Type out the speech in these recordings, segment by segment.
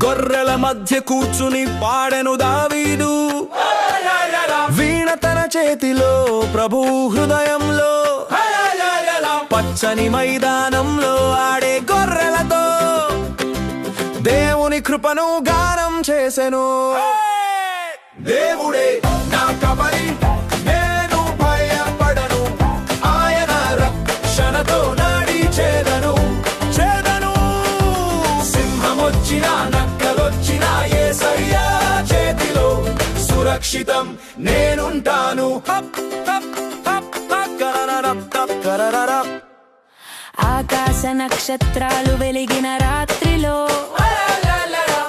గొర్రెల మధ్య కూర్చుని పాడెను దావీదు, వీణ తన చేతిలో ప్రభు హృదయంలో. పచ్చని మైదానంలో ఆడే గొర్రెలతో దేవుని కృపను గానం చేసెను. దేవుడే నా కబరి, నేను భయపడను, ఆయన రక్షణతో నడిచేదను. సింహమొచ్చినా నక్కలొచ్చినా యేసయ్యా చేతిలో సురక్షితం నేనుంటాను. ఆకాశ నక్షత్రాలు వెలిగిన రాత్రిలో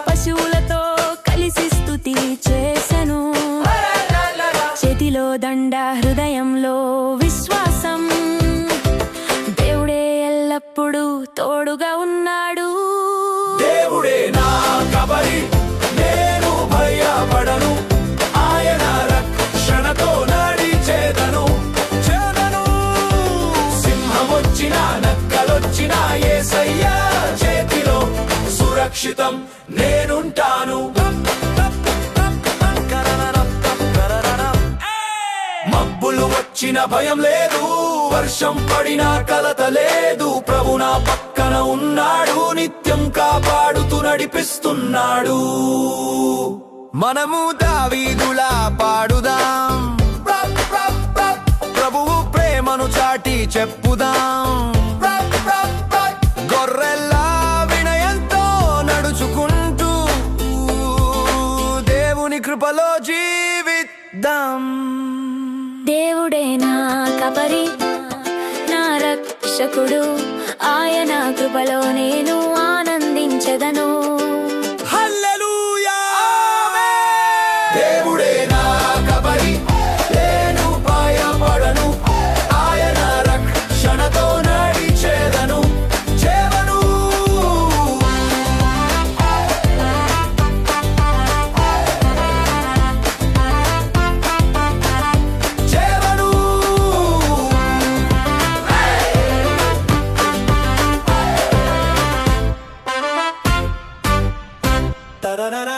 పశువులతో కలిసి స్తుతి చేసెను. చేతిలో దండ, హృదయంలో విశ్వాసం, దేవుడే ఎల్లప్పుడూ తోడుగా ఉన్నాడు. దేవుడే నా కబరి, నేను భయపడను, ఆయన రక్షణతో నడిచేదను. సింహమొచ్చినా నక్కలొచ్చినా యేసయ్యా చేతిలో సురక్షితం నేనుంటాను. మబ్బులు వచ్చిన భయం లేదు, వర్షం పడినా కలత లేదు. ప్రభు నా పక్కన ఉన్నాడు, నిత్యం కాపాడుతూ నడిపిస్తున్నాడు. మనము దావీదులా పాడుదాం, ప్రభువు ప్రేమను చాటి చెప్పుదాం. గొర్రెల్లా వినయంతో నడుచుకుంటూ దేవుని కృపలో జీవిద్దాం. దేవుడే నా కబరి, నా రక్షకుడు, ఆయన కృపలో నేను ఆనందించెదను. హల్లెలూయా. దేవుడే నా కబరి, నేను భయపడను, ఆయన రక్షణతో నడిచేదను. చేవను చేవను తరనర